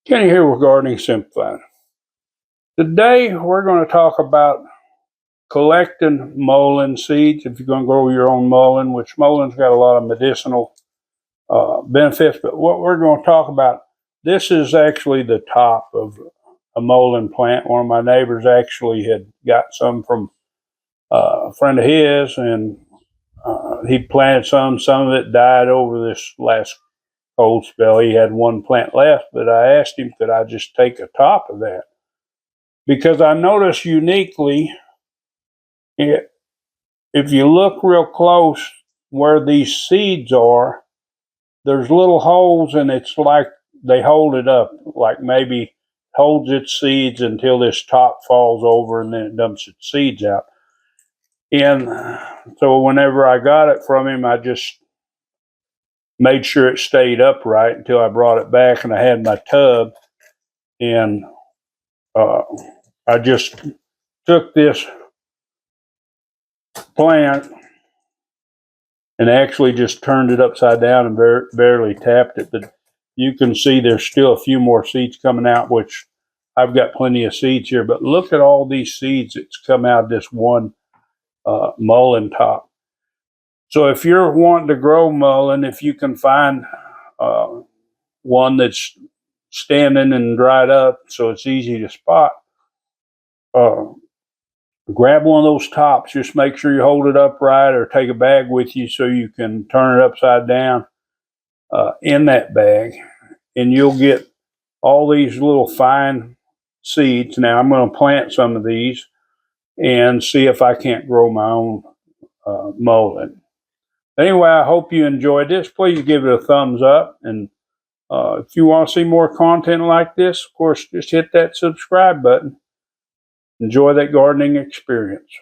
Kenny here with Gardening Simplified. Today we're going to talk about collecting mullein seeds if you're going to grow your own mullein, which mullin's got a lot of medicinal benefits. But what we're going to talk about, this is actually the top of a mullein plant. One of my neighbors actually had got some from a friend of his, and he planted some. Some of it died over this last cold spell. He had one plant left, but I asked him, could I just take a top of that? Because I noticed uniquely, if you look real close where these seeds are, there's little holes, and it's like they hold it up, like maybe holds its seeds until this top falls over and then it dumps its seeds out. And so whenever I got it from him, I just made sure it stayed upright until I brought it back, and I had my tub, and I just took this plant and actually just turned it upside down and barely tapped it. But you can see there's still a few more seeds coming out, which I've got plenty of seeds here. But look at all these seeds that's come out of this one mullein top. So if you're wanting to grow mullein, if you can find one that's standing and dried up so it's easy to spot, grab one of those tops. Just make sure you hold it upright, or take a bag with you so you can turn it upside down in that bag, and you'll get all these little fine seeds. Now I'm going to plant some of these and see if I can't grow my own mullein. Anyway, I hope you enjoyed this. Please give it a thumbs up, and if you want to see more content like this, of course, just hit that subscribe button. Enjoy that gardening experience.